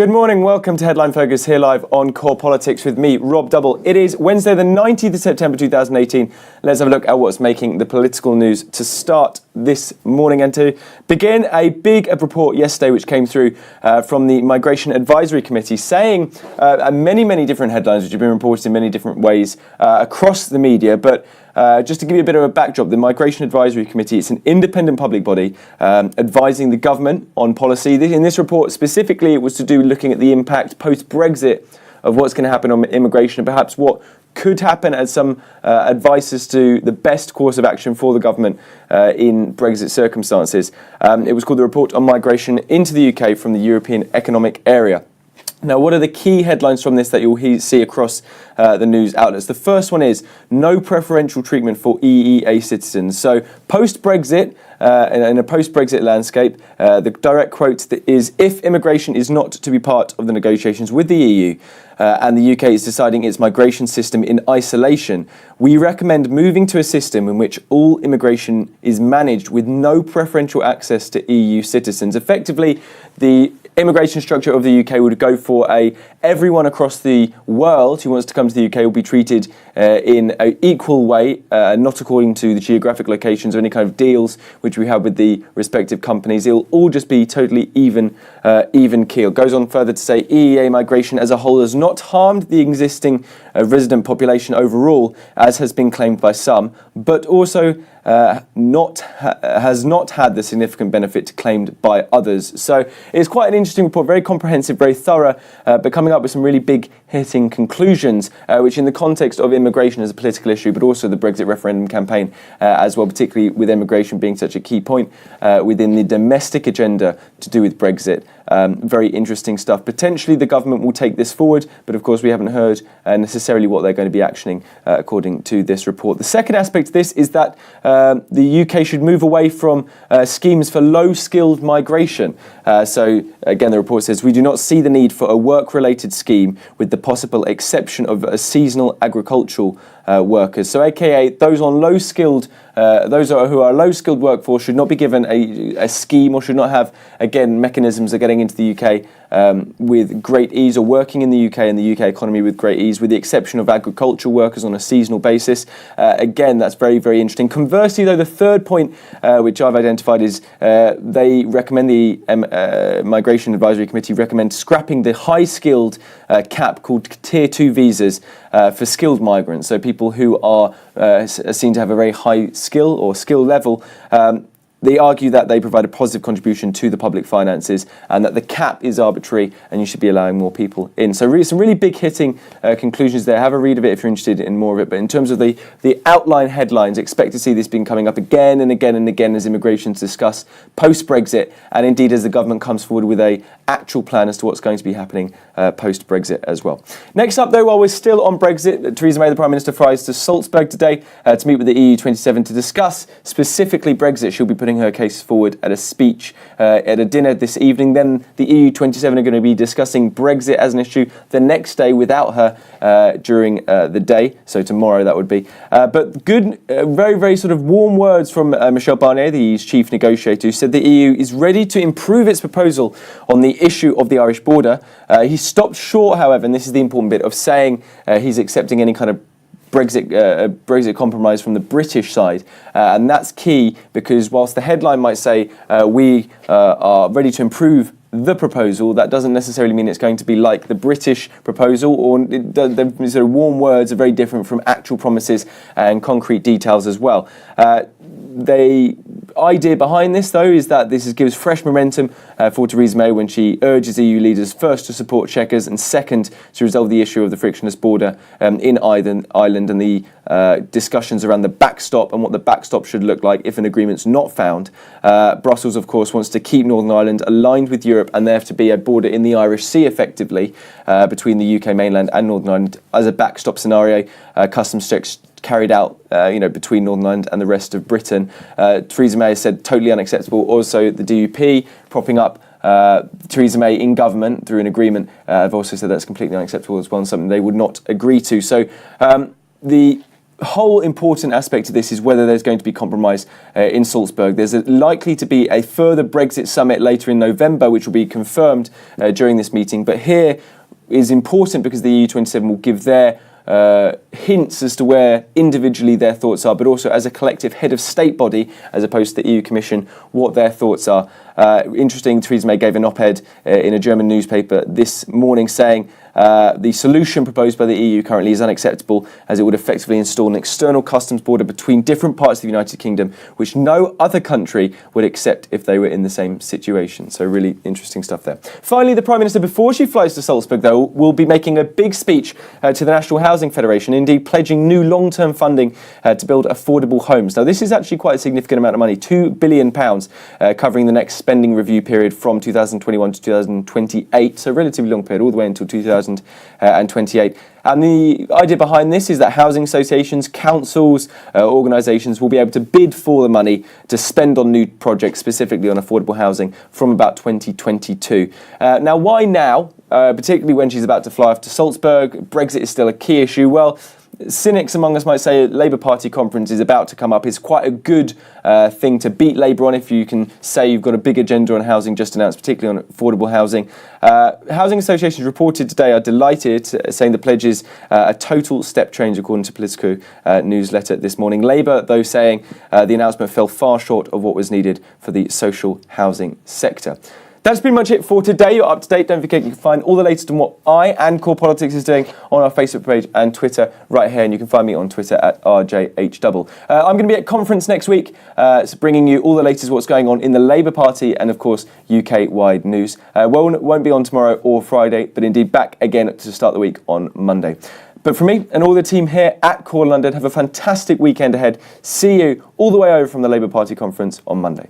Good morning, welcome to Headline Focus here live on Core Politics with me, Rob Double. It is Wednesday the 19th of September 2018. Let's have a look at what's making the political news to start this morning. And to begin, a big report yesterday which came through from the Migration Advisory Committee saying many different headlines which have been reported in many different ways across the media. But just to give you a bit of a backdrop, the Migration Advisory Committee, it's an independent public body advising the government on policy. In this report specifically, it was to do looking at the impact post-Brexit of what's going to happen on immigration and perhaps what could happen as some advice as to the best course of action for the government in Brexit circumstances. It was called the Report on Migration into the UK from the European Economic Area. Now, what are the key headlines from this that you'll see across the news outlets? The first one is no preferential treatment for EEA citizens. So post-Brexit, in a post-Brexit landscape, the direct quote is, if immigration is not to be part of the negotiations with the EU and the UK is deciding its migration system in isolation, we recommend moving to a system in which all immigration is managed with no preferential access to EU citizens. Effectively, the immigration structure of the UK would go for everyone across the world who wants to come to the UK will be treated in an equal way, not according to the geographic locations or any kind of deals which we have with the respective companies. It'll all just be totally even keel. Goes on further to say EEA migration as a whole has not harmed the existing resident population overall, as has been claimed by some, but also has not had the significant benefit claimed by others. So it's quite an interesting report, very comprehensive, very thorough, but coming up with some really big hitting conclusions, which in the context of immigration as a political issue, but also the Brexit referendum campaign as well, particularly with immigration being such a key point within the domestic agenda to do with Brexit. Very interesting stuff. Potentially the government will take this forward, but of course we haven't heard necessarily what they're going to be actioning according to this report. The second aspect of this is that the UK should move away from schemes for low-skilled migration. So again, the report says, we do not see the need for a work-related scheme with the possible exception of seasonal agricultural workers. So aka those on low-skilled, who are low-skilled workforce should not be given a scheme or should not have, again, mechanisms of getting into the UK with great ease or working in the UK and the UK economy with great ease, with the exception of agricultural workers on a seasonal basis. Again, that's very interesting. Conversely, though, the third point which I've identified is they recommend, the Migration Advisory Committee recommend scrapping the high-skilled cap called Tier 2 visas for skilled migrants, so people who are seen to have a very high skill or skill level. They argue that they provide a positive contribution to the public finances and that the cap is arbitrary and you should be allowing more people in. So really, some really big hitting conclusions there. Have a read of it if you're interested in more of it. But in terms of the outline headlines, expect to see this being coming up again and again as immigration's discussed post-Brexit, and indeed as the government comes forward with a actual plan as to what's going to be happening post-Brexit as well. Next up, though, while we're still on Brexit, Theresa May, the Prime Minister, flies to Salzburg today to meet with the EU27 to discuss specifically Brexit. She'll be putting her case forward at a speech at a dinner this evening. Then the EU27 are going to be discussing Brexit as an issue the next day without her during the day. So tomorrow that would be. But good, very sort of warm words from Michel Barnier, the EU's chief negotiator, who said the EU is ready to improve its proposal on the issue of the Irish border. He stopped short, however, and this is the important bit, of saying he's accepting any kind of Brexit compromise from the British side, and that's key because whilst the headline might say we are ready to improve the proposal, that doesn't necessarily mean it's going to be like the British proposal, or the sort of warm words are very different from actual promises and concrete details as well. The idea behind this, though, is that this gives fresh momentum for Theresa May when she urges EU leaders first to support Chequers and second to resolve the issue of the frictionless border in Ireland and the discussions around the backstop and what the backstop should look like if an agreement's not found. Brussels, of course, wants to keep Northern Ireland aligned with Europe and there have to be a border in the Irish Sea, effectively, between the UK mainland and Northern Ireland as a backstop scenario. Customs checks carried out, between Northern Ireland and the rest of Britain. Theresa May has said totally unacceptable. Also, the DUP propping up Theresa May in government through an agreement have also said that's completely unacceptable as well and something they would not agree to. So the whole important aspect of this is whether there's going to be compromise in Salzburg. There's likely to be a further Brexit summit later in November, which will be confirmed during this meeting. But here is important because the EU27 will give their hints as to where individually their thoughts are, but also as a collective head of state body, as opposed to the EU Commission, what their thoughts are. Interesting, Theresa May gave an op-ed in a German newspaper this morning saying the solution proposed by the EU currently is unacceptable, as it would effectively install an external customs border between different parts of the United Kingdom, which no other country would accept if they were in the same situation. So really interesting stuff there. Finally, the Prime Minister, before she flies to Salzburg, though, will be making a big speech to the National Housing Federation, indeed pledging new long-term funding to build affordable homes. Now, this is actually quite a significant amount of money, £2 billion, covering the next spending review period from 2021 to 2028, so a relatively long period, all the way until 2028. And the idea behind this is that housing associations, councils, organisations will be able to bid for the money to spend on new projects, specifically on affordable housing, from about 2022. Now, why now? Particularly when she's about to fly off to Salzburg. Brexit is still a key issue. Well, cynics among us might say a Labour Party conference is about to come up. It's quite a good thing to beat Labour on if you can say you've got a big agenda on housing just announced, particularly on affordable housing. Housing associations reported today are delighted, saying the pledge is a total step change, according to Politico newsletter this morning. Labour, though, saying the announcement fell far short of what was needed for the social housing sector. That's pretty much it for today. You're up to date. Don't forget you can find all the latest on what I and Core Politics is doing on our Facebook page and Twitter right here. And you can find me on Twitter at RJHDouble. I'm going to be at conference next week, so bringing you all the latest what's going on in the Labour Party and, of course, UK-wide news. Won't be on tomorrow or Friday, but indeed back again to start the week on Monday. But from me and all the team here at Core London, have a fantastic weekend ahead. See you all the way over from the Labour Party conference on Monday.